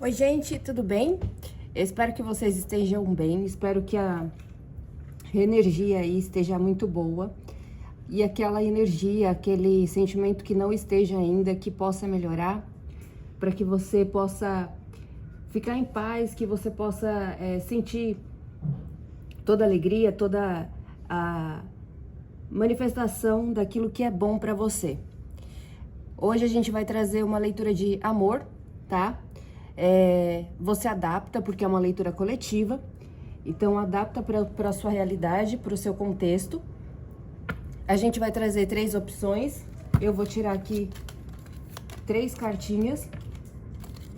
Oi, gente, tudo bem? Eu espero que vocês estejam bem, espero que a energia aí esteja muito boa e aquela energia, aquele sentimento que não esteja ainda, que possa melhorar, para que você possa ficar em paz, que você possa sentir toda a alegria, toda a manifestação daquilo que é bom para você. Hoje a gente vai trazer uma leitura de amor, tá? Você adapta, porque é uma leitura coletiva, então adapta para a sua realidade, para o seu contexto. A gente vai trazer 3 opções, eu vou tirar aqui 3 cartinhas,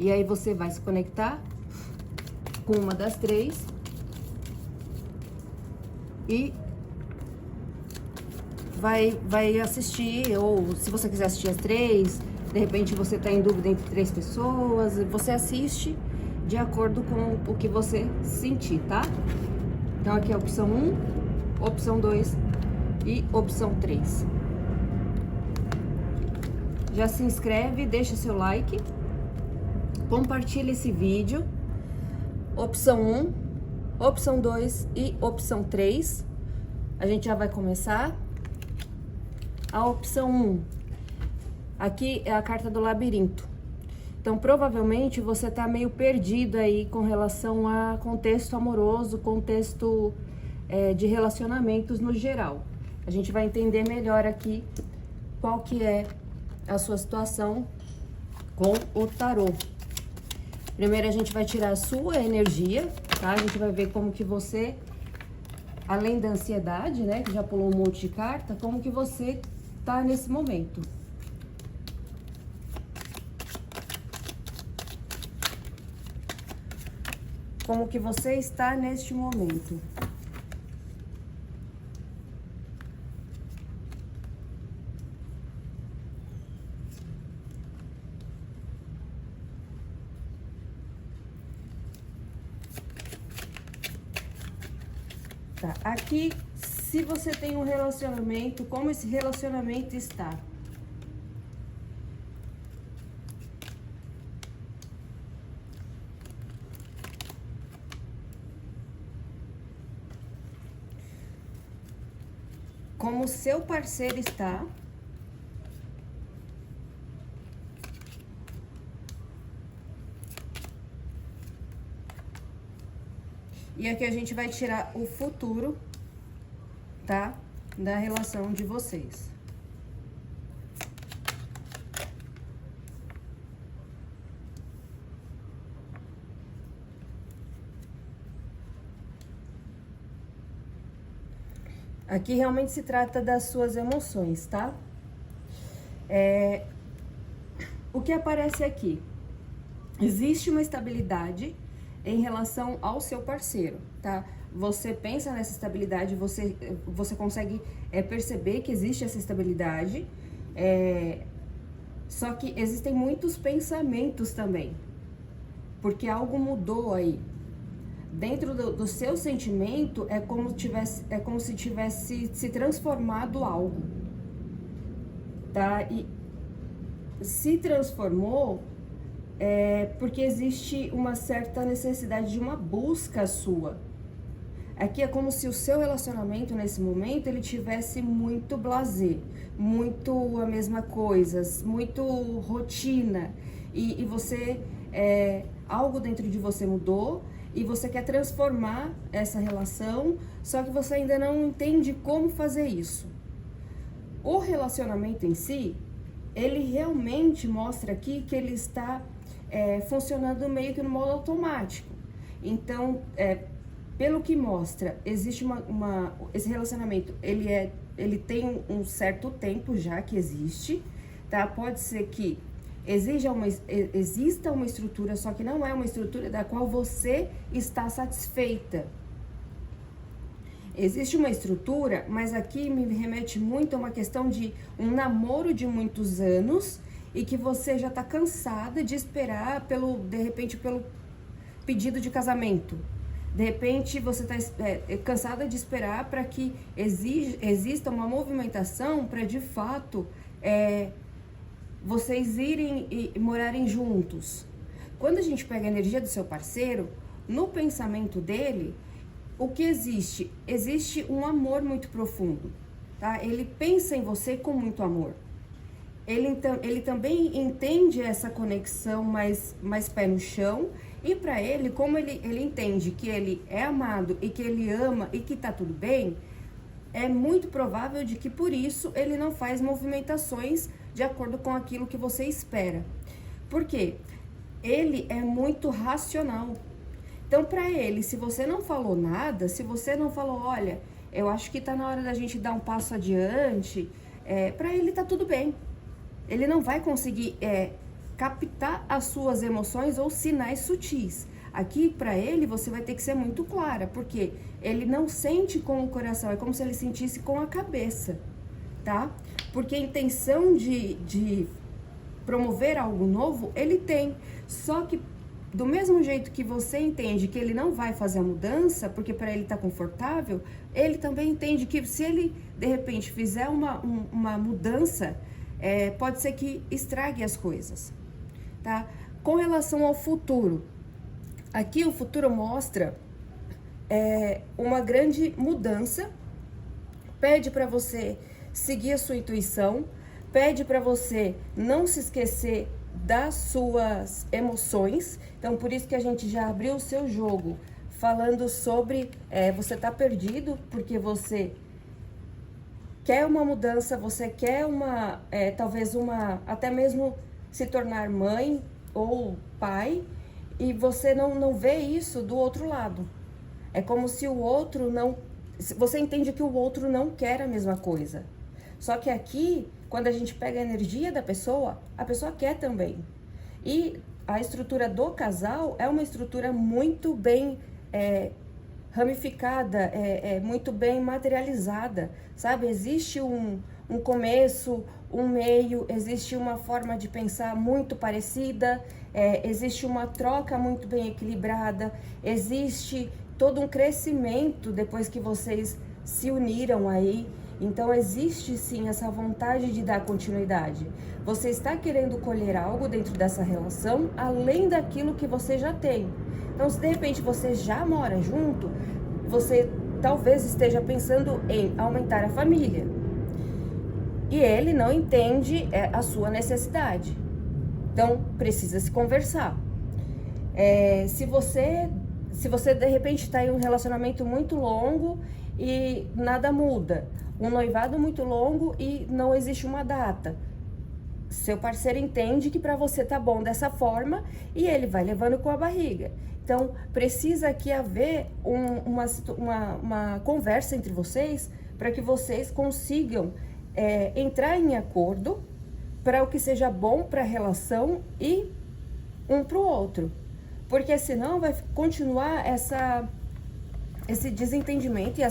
e aí você vai se conectar com uma das 3 e vai assistir, ou se você quiser assistir as 3, de repente você tá em dúvida entre 3 pessoas, você assiste de acordo com o que você sentir, tá? Então aqui é a opção 1, opção 2 e opção 3. Já se inscreve, deixa seu like, compartilha esse vídeo. Opção 1, opção 2 e opção 3. A gente já vai começar. A opção 1, aqui é a carta do labirinto. Então, provavelmente, você tá meio perdido aí com relação a contexto amoroso, contexto de relacionamentos no geral. A gente vai entender melhor aqui qual que é a sua situação com o tarô. Primeiro, a gente vai tirar a sua energia, tá? A gente vai ver como que você, além da ansiedade, né, que já pulou um monte de carta, como que você tá nesse momento. Como que você está neste momento. Tá, aqui, se você tem um relacionamento, como esse relacionamento está? Como o seu parceiro está? E aqui a gente vai tirar o futuro, tá? Da relação de vocês. Aqui realmente se trata das suas emoções, tá? O que aparece aqui? Existe uma estabilidade em relação ao seu parceiro, tá? Você pensa nessa estabilidade, você consegue perceber que existe essa estabilidade, só que existem muitos pensamentos também, porque algo mudou aí. Dentro do seu sentimento, é como se tivesse se transformado algo, tá? E se transformou porque existe uma certa necessidade de uma busca sua. Aqui é como se o seu relacionamento, nesse momento, ele tivesse muito blasé, muito a mesma coisa, muito rotina. E você, algo dentro de você mudou, e você quer transformar essa relação, só que você ainda não entende como fazer isso. O relacionamento em si, ele realmente mostra aqui que ele está funcionando meio que no modo automático. Então, pelo que mostra, existe esse relacionamento, ele tem um certo tempo já que existe, tá? Pode ser que exista uma estrutura, só que não é uma estrutura da qual você está satisfeita. Existe uma estrutura, mas aqui me remete muito a uma questão de um namoro de muitos anos e que você já está cansada de esperar de repente, pelo pedido de casamento. De repente, você está cansada de esperar para que exista uma movimentação para, de fato, vocês irem e morarem juntos. quando a gente pega a energia do seu parceiro, no pensamento dele, o que existe? Existe um amor muito profundo, tá? Ele pensa em você com muito amor. Ele também entende essa conexão mais pé no chão, e para ele, como ele entende que ele é amado e que ele ama e que tá tudo bem, é muito provável de que por isso ele não faz movimentações de acordo com aquilo que você espera. Por quê? Ele é muito racional. Então, para ele, se você não falou nada, se você não falou, olha, eu acho que tá na hora da gente dar um passo adiante, para ele tá tudo bem. Ele não vai conseguir captar as suas emoções ou sinais sutis. Aqui, para ele, você vai ter que ser muito clara, porque ele não sente com o coração, é como se ele sentisse com a cabeça, tá? Porque a intenção de promover algo novo, ele tem. Só que, do mesmo jeito que você entende que ele não vai fazer a mudança, porque para ele tá confortável, ele também entende que se ele, de repente, fizer uma mudança, pode ser que estrague as coisas, tá? Com relação ao futuro, aqui o futuro mostra uma grande mudança, pede para você seguir a sua intuição, pede para você não se esquecer das suas emoções. Então, por isso que a gente já abriu o seu jogo falando sobre você tá perdido, porque você quer uma mudança, você quer talvez até mesmo se tornar mãe ou pai, e você não vê isso do outro lado. É como se o outro não... Você entende que o outro não quer a mesma coisa. Só que aqui, quando a gente pega a energia da pessoa, a pessoa quer também. E a estrutura do casal é uma estrutura muito bem ramificada, muito bem materializada, sabe? Existe um começo, um meio, existe uma forma de pensar muito parecida, existe uma troca muito bem equilibrada, existe todo um crescimento depois que vocês se uniram aí. Então, existe sim essa vontade de dar continuidade. Você está querendo colher algo dentro dessa relação, além daquilo que você já tem. Então, se de repente você já mora junto, você talvez esteja pensando em aumentar a família. E ele não entende a sua necessidade. Então, precisa se conversar. Se você de repente está em um relacionamento muito longo e nada muda, um noivado muito longo e não existe uma data, seu parceiro entende que para você tá bom dessa forma e ele vai levando com a barriga. Então, precisa aqui haver uma conversa entre vocês para que vocês consigam entrar em acordo para o que seja bom para a relação e um para o outro. Porque senão vai continuar esse desentendimento e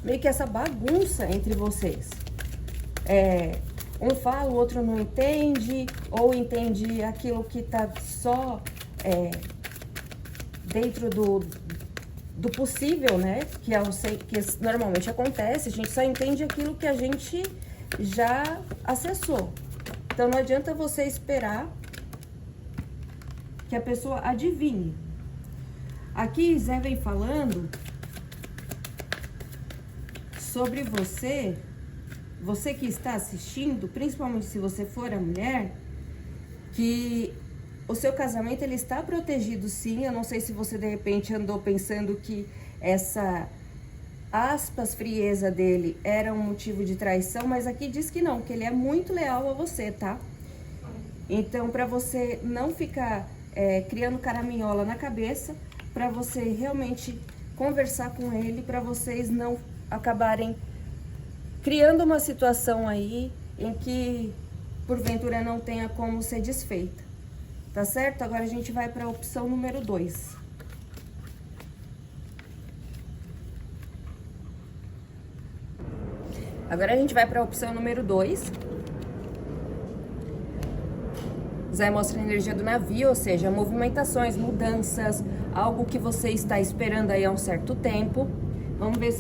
meio que essa bagunça entre vocês. Um fala, o outro não entende, ou entende aquilo que tá só dentro do possível, né? Que normalmente acontece, a gente só entende aquilo que a gente já acessou. Então não adianta você esperar que a pessoa adivinhe. Aqui Zé vem falando sobre você que está assistindo, principalmente se você for a mulher, que o seu casamento ele está protegido sim. Eu não sei se você de repente andou pensando que essa aspas frieza dele era um motivo de traição, mas aqui diz que não, que ele é muito leal a você, tá? Então, para você não ficar criando caraminhola na cabeça, para você realmente conversar com ele, para vocês não acabarem criando uma situação aí em que porventura não tenha como ser desfeita, tá certo? Agora a gente vai para a opção número 2. Agora a gente vai para a opção número 2. Zé mostra a energia do navio, ou seja, movimentações, mudanças, algo que você está esperando aí há um certo tempo. Vamos ver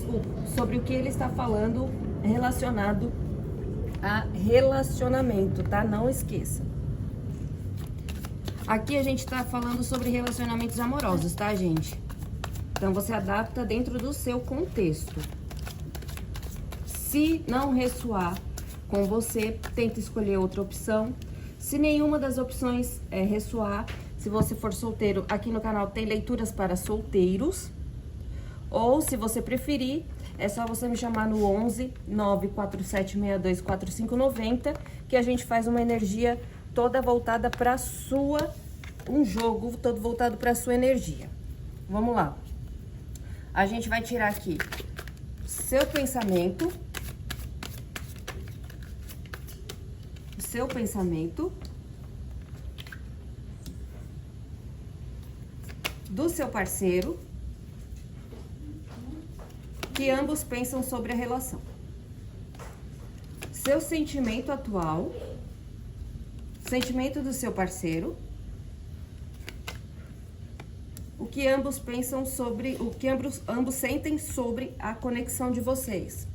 sobre o que ele está falando relacionado a relacionamento, tá? Não esqueça. Aqui a gente tá falando sobre relacionamentos amorosos, tá, gente? Então, você adapta dentro do seu contexto. Se não ressoar com você, tenta escolher outra opção. Se nenhuma das opções ressoar, se você for solteiro, aqui no canal tem leituras para solteiros. Ou, se você preferir, é só você me chamar no 11 94762 4590, que a gente faz uma energia toda voltada para sua, um jogo todo voltado para sua energia. Vamos lá. A gente vai tirar aqui seu pensamento, do seu parceiro, que ambos pensam sobre a relação. Seu sentimento atual, sentimento do seu parceiro, o que ambos pensam sobre, o que ambos sentem sobre a conexão de vocês.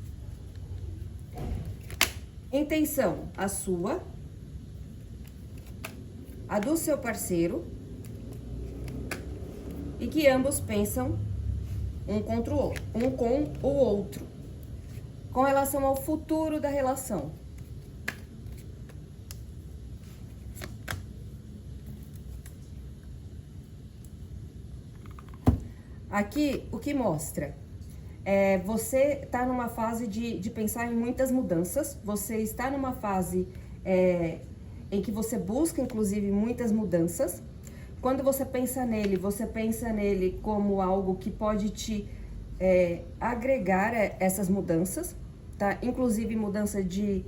Intenção, a sua, a do seu parceiro, e que ambos pensam um com o outro, com relação ao futuro da relação. Aqui, o que mostra? Você está numa fase de pensar em muitas mudanças, você está numa fase em que você busca, inclusive, muitas mudanças. Quando você pensa nele como algo que pode te agregar essas mudanças, tá? Inclusive mudança de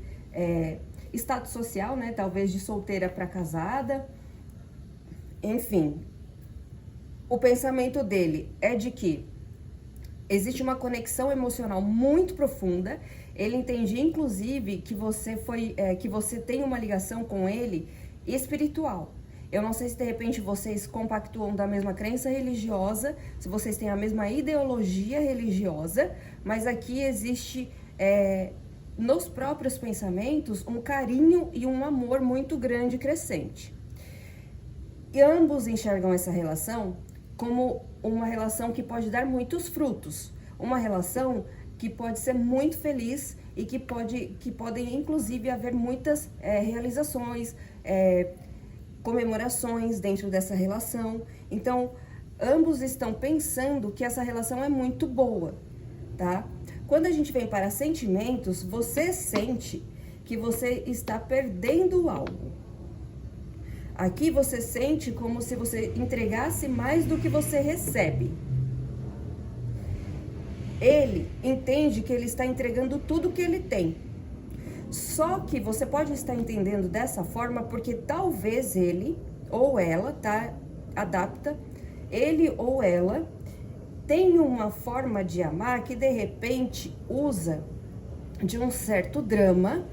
status social, né? Talvez de solteira para casada, enfim. O pensamento dele é de que existe uma conexão emocional muito profunda. Ele entende, inclusive, que você tem uma ligação com ele espiritual. Eu não sei se de repente vocês compactuam da mesma crença religiosa, se vocês têm a mesma ideologia religiosa, mas aqui existe nos próprios pensamentos um carinho e um amor muito grande e crescente. E ambos enxergam essa relação como uma relação que pode dar muitos frutos, uma relação que pode ser muito feliz e que podem inclusive haver muitas realizações, comemorações dentro dessa relação. Então, ambos estão pensando que essa relação é muito boa, tá? Quando a gente vem para sentimentos, você sente que você está perdendo algo. Aqui você sente como se você entregasse mais do que você recebe. Ele entende que ele está entregando tudo que ele tem. Só que você pode estar entendendo dessa forma porque talvez ele ou ela, tá? Adapta. Ele ou ela tem uma forma de amar que de repente usa de um certo drama,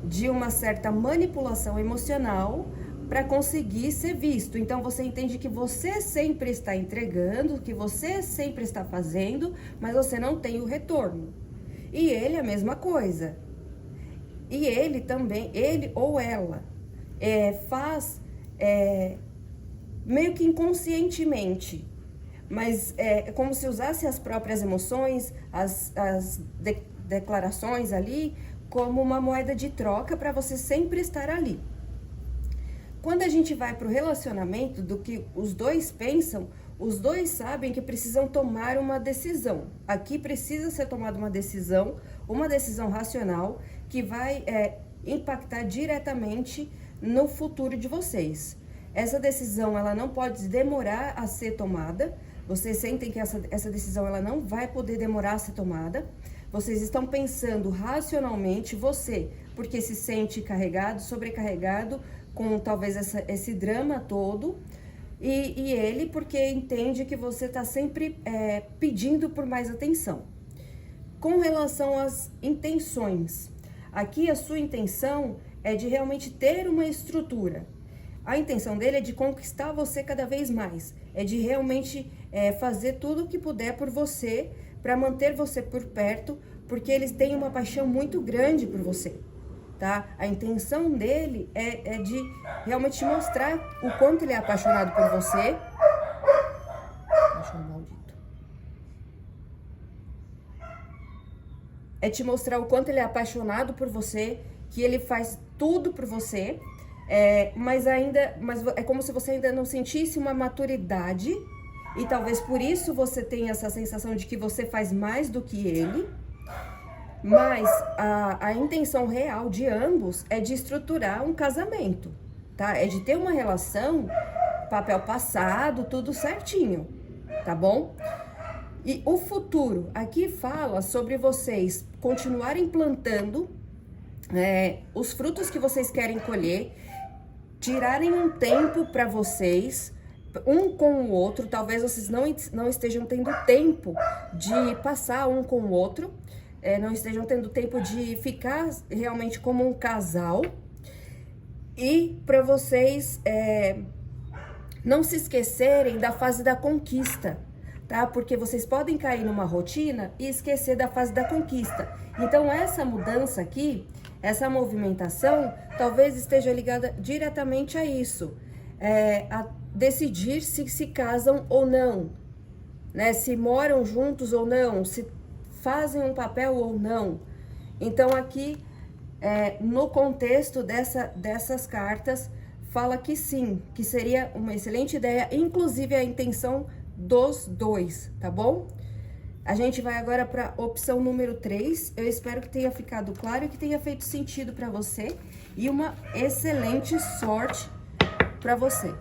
de uma certa manipulação emocional para conseguir ser visto. Então você entende que você sempre está entregando, que você sempre está fazendo, mas você não tem o retorno. E ele a mesma coisa. E ele também, ele ou ela, faz meio que inconscientemente, mas é como se usasse as próprias emoções, as declarações ali, como uma moeda de troca para você sempre estar ali. Quando a gente vai para o relacionamento, do que os dois pensam, os dois sabem que precisam tomar uma decisão. Aqui precisa ser tomada uma decisão racional, que vai impactar diretamente no futuro de vocês. Essa decisão, ela não pode demorar a ser tomada. Vocês sentem que essa decisão, ela não vai poder demorar a ser tomada. Vocês estão pensando racionalmente, você, porque se sente carregado, sobrecarregado, com talvez esse drama todo, e ele porque entende que você está sempre pedindo por mais atenção. Com relação às intenções, aqui a sua intenção é de realmente ter uma estrutura. A intenção dele é de conquistar você cada vez mais, é de realmente fazer tudo o que puder por você, para manter você por perto, porque eles têm uma paixão muito grande por você. tá? A intenção dele é de realmente mostrar o quanto ele é apaixonado por você. Cachorro maldito. É te mostrar o quanto ele é apaixonado por você, que ele faz tudo por você, mas é como se você ainda não sentisse uma maturidade, e talvez por isso você tenha essa sensação de que você faz mais do que ele, mas a intenção real de ambos é de estruturar um casamento, tá? É de ter uma relação, papel passado, tudo certinho, tá bom? E o futuro, aqui fala sobre vocês continuarem plantando os frutos que vocês querem colher, tirarem um tempo para vocês, um com o outro. Talvez vocês não estejam tendo tempo de passar um com o outro, não estejam tendo tempo de ficar realmente como um casal. E para vocês não se esquecerem da fase da conquista, tá? Porque vocês podem cair numa rotina e esquecer da fase da conquista. Então, essa mudança aqui, essa movimentação, talvez esteja ligada diretamente a isso. A decidir se casam ou não, né? Se moram juntos ou não, se fazem um papel ou não. Então, aqui, no contexto dessas cartas, fala que sim, que seria uma excelente ideia, inclusive a intenção dos dois, tá bom? A gente vai agora para opção número 3. Eu espero que tenha ficado claro e que tenha feito sentido para você. E uma excelente sorte para você.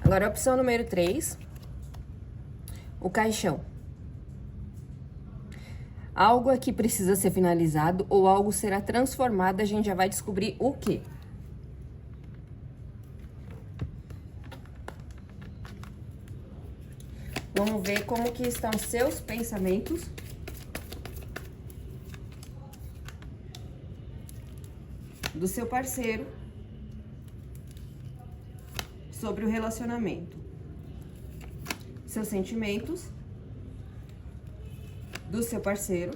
Agora, a opção número 3. O caixão. Algo aqui precisa ser finalizado ou algo será transformado. A gente já vai descobrir o quê? Vamos ver como que estão seus pensamentos. Do seu parceiro sobre o relacionamento. Seus sentimentos do seu parceiro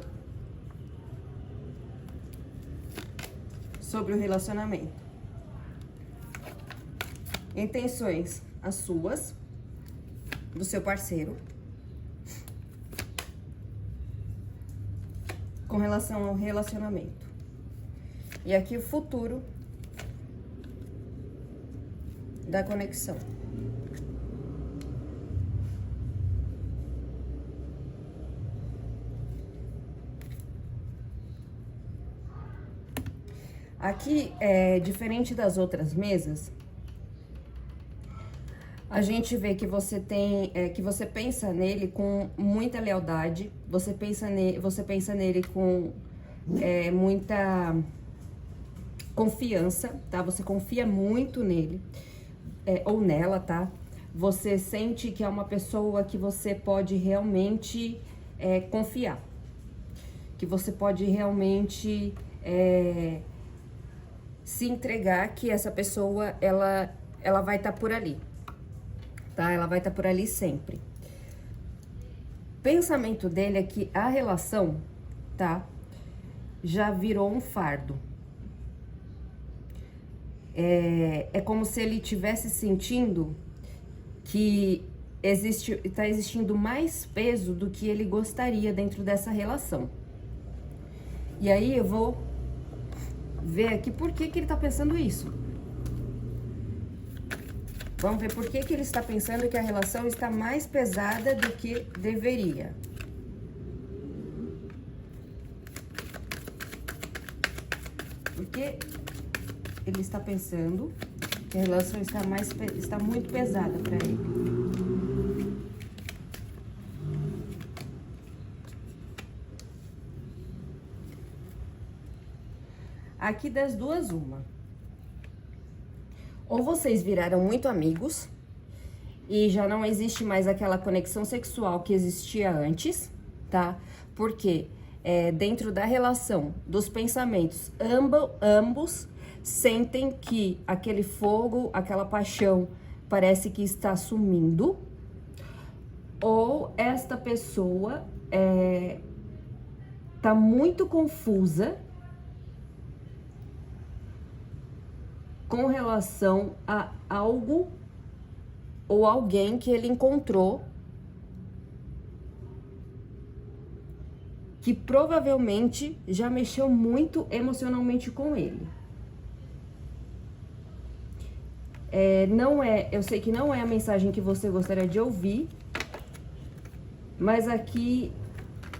sobre o relacionamento. Intenções, as suas, do seu parceiro, com relação ao relacionamento. E aqui o futuro da conexão. Aqui, diferente das outras mesas, a gente vê que você tem, que você pensa nele com muita lealdade, você pensa nele com muita confiança, tá? Você confia muito nele, ou nela, tá? Você sente que é uma pessoa que você pode realmente confiar, que você pode realmente se entregar, que essa pessoa, ela vai estar por ali. Tá? Ela vai estar por ali sempre. Pensamento dele é que a relação, tá? Já virou um fardo. É como se ele estivesse sentindo que está existindo mais peso do que ele gostaria dentro dessa relação. E aí eu vou ver aqui por que ele tá pensando isso. Vamos ver por que ele está pensando que a relação está mais pesada do que deveria. Por que ele está pensando que a relação está muito pesada para ele? Aqui das duas, uma. Ou vocês viraram muito amigos e já não existe mais aquela conexão sexual que existia antes, tá? Porque dentro da relação, dos pensamentos, ambos sentem que aquele fogo, aquela paixão parece que está sumindo. Ou esta pessoa tá muito confusa com relação a algo ou alguém que ele encontrou que provavelmente já mexeu muito emocionalmente com ele. Eu sei que não é a mensagem que você gostaria de ouvir, mas aqui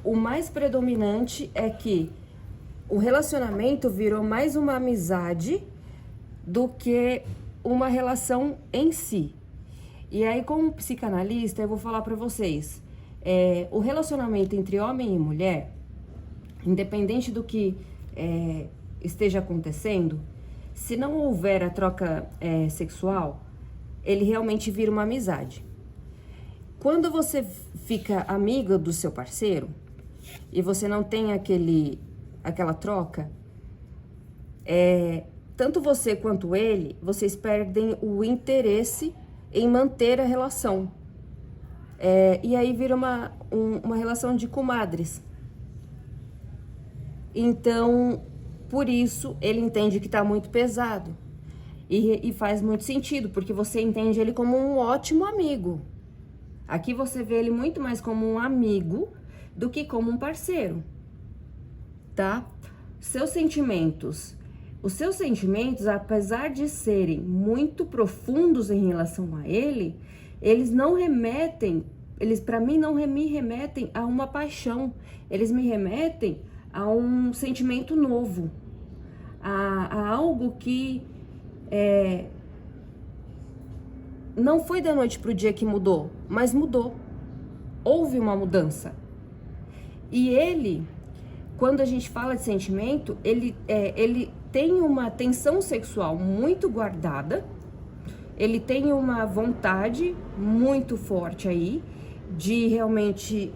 o mais predominante é que o relacionamento virou mais uma amizade do que uma relação em si. E aí, como psicanalista, eu vou falar pra vocês, o relacionamento entre homem e mulher, independente do que esteja acontecendo, se não houver a troca sexual, ele realmente vira uma amizade. Quando você fica amiga do seu parceiro e você não tem aquela troca, tanto você quanto ele, vocês perdem o interesse em manter a relação. E aí vira uma relação de comadres. Então, por isso, ele entende que tá muito pesado. E faz muito sentido, porque você entende ele como um ótimo amigo. Aqui você vê ele muito mais como um amigo do que como um parceiro, tá? Os seus sentimentos, apesar de serem muito profundos em relação a ele, eles não remetem, para mim não me remetem a uma paixão, eles me remetem a um sentimento novo, a algo que não foi da noite pro dia que mudou, mas mudou. Houve uma mudança. E ele, quando a gente fala de sentimento, ele tem uma tensão sexual muito guardada, ele tem uma vontade muito forte aí de realmente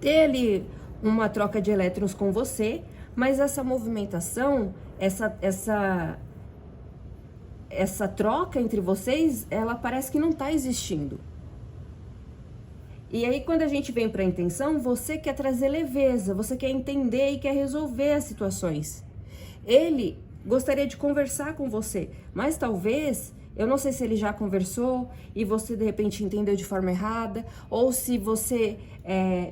ter ali uma troca de elétrons com você, mas essa movimentação, essa troca entre vocês, ela parece que não tá existindo. E aí, quando a gente vem para a intenção, você quer trazer leveza, você quer entender e quer resolver as situações. Ele gostaria de conversar com você, mas talvez, eu não sei se ele já conversou e você de repente entendeu de forma errada, ou se você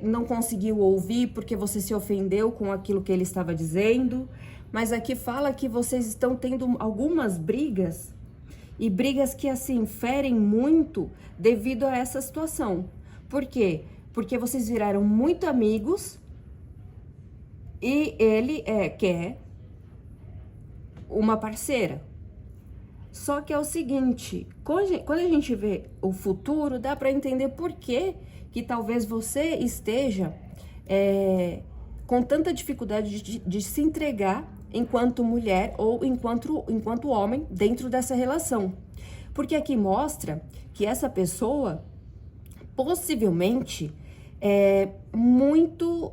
não conseguiu ouvir porque você se ofendeu com aquilo que ele estava dizendo. Mas aqui fala que vocês estão tendo algumas brigas, e brigas que assim ferem muito devido a essa situação. Por quê? Porque vocês viraram muito amigos e ele quer uma parceira. Só que é o seguinte, quando a gente vê o futuro, dá para entender por que talvez você esteja com tanta dificuldade de se entregar enquanto mulher ou enquanto homem dentro dessa relação. Porque aqui mostra que essa pessoa possivelmente é muito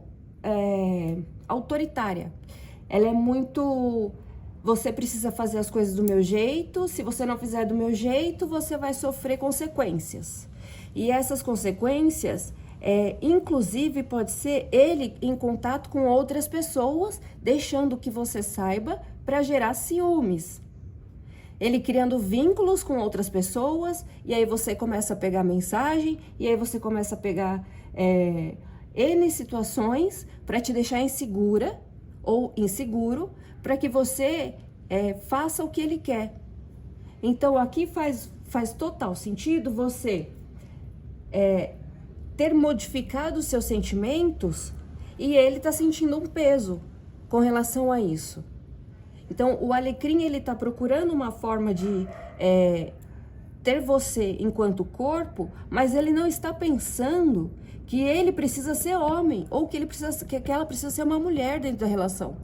autoritária. Ela é muito... Você precisa fazer as coisas do meu jeito, se você não fizer do meu jeito, você vai sofrer consequências. E essas consequências, inclusive, pode ser ele em contato com outras pessoas, deixando que você saiba para gerar ciúmes. Ele criando vínculos com outras pessoas, e aí você começa a pegar mensagem, e aí você começa a pegar N situações para te deixar insegura ou inseguro, para que você faça o que ele quer. Então, aqui faz total sentido você ter modificado os seus sentimentos e ele tá sentindo um peso com relação a isso. Então, o alecrim, ele tá procurando uma forma de ter você enquanto corpo, mas ele não está pensando que ele precisa ser homem ou que ela precisa ser uma mulher dentro da relação.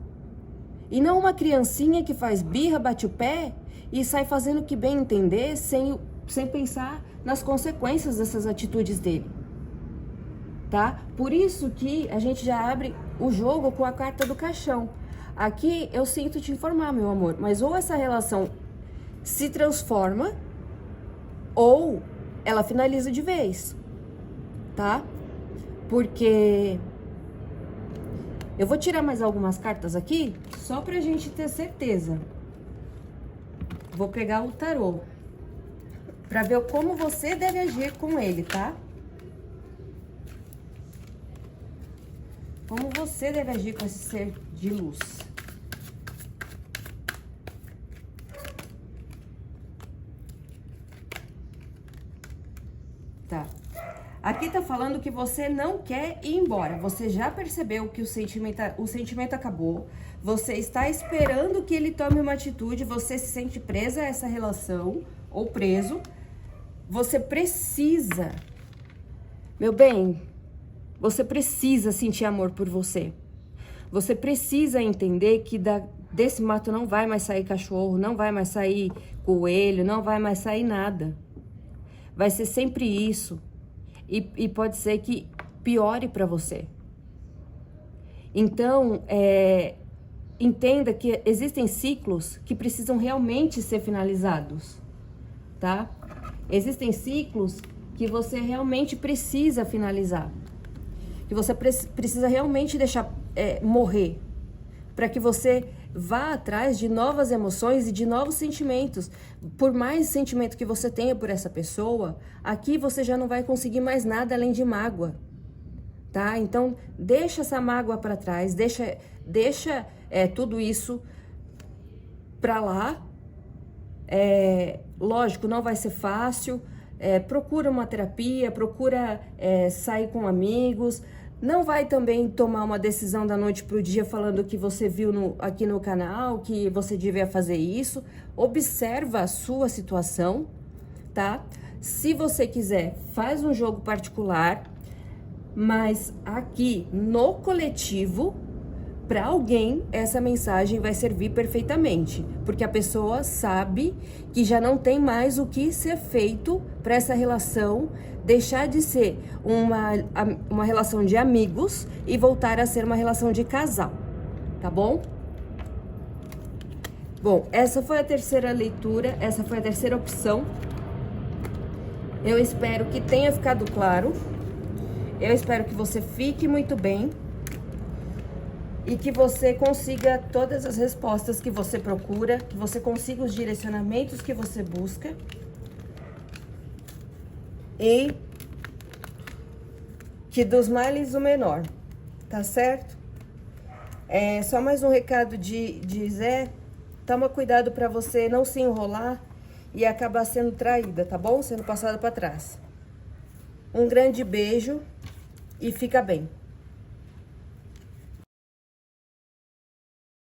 E não uma criancinha que faz birra, bate o pé e sai fazendo o que bem entender sem pensar nas consequências dessas atitudes dele, tá? Por isso que a gente já abre o jogo com a carta do caixão. Aqui eu sinto te informar, meu amor, mas ou essa relação se transforma ou ela finaliza de vez, tá? Porque... eu vou tirar mais algumas cartas aqui, só pra gente ter certeza. vou pegar o tarô pra ver como você deve agir com ele, tá? Como você deve agir com esse ser de luz. Tá. Aqui tá falando que você não quer ir embora. Você já percebeu que o sentimento acabou. Você está esperando que ele tome uma atitude. Você se sente presa a essa relação ou preso. Você precisa, meu bem, você precisa sentir amor por você. Você precisa entender que desse mato não vai mais sair cachorro, não vai mais sair coelho, não vai mais sair nada. Vai ser sempre isso. E pode ser que piore para você. Então, entenda que existem ciclos que precisam realmente ser finalizados, tá? Existem ciclos que você realmente precisa finalizar. Que você precisa realmente deixar morrer. Para que você vá atrás de novas emoções e de novos sentimentos. Por mais sentimento que você tenha por essa pessoa, aqui você já não vai conseguir mais nada além de mágoa, tá? Então, deixa essa mágoa para trás, deixa tudo isso para lá. Lógico, não vai ser fácil. Procura uma terapia, procura sair com amigos. Não vai também tomar uma decisão da noite pro dia falando que você viu aqui no canal, que você devia fazer isso. Observa a sua situação, tá? Se você quiser, faz um jogo particular, mas aqui no coletivo, para alguém, essa mensagem vai servir perfeitamente, porque a pessoa sabe que já não tem mais o que ser feito para essa relação deixar de ser uma relação de amigos e voltar a ser uma relação de casal, tá bom? Bom, essa foi a terceira leitura, essa foi a terceira opção. Eu espero que tenha ficado claro. Eu espero que você fique muito bem e que você consiga todas as respostas que você procura, que você consiga os direcionamentos que você busca. E que dos males o menor, tá certo? Só mais um recado de Zé. Toma cuidado para você não se enrolar e acabar sendo traída, tá bom? Sendo passada para trás. Um grande beijo e fica bem.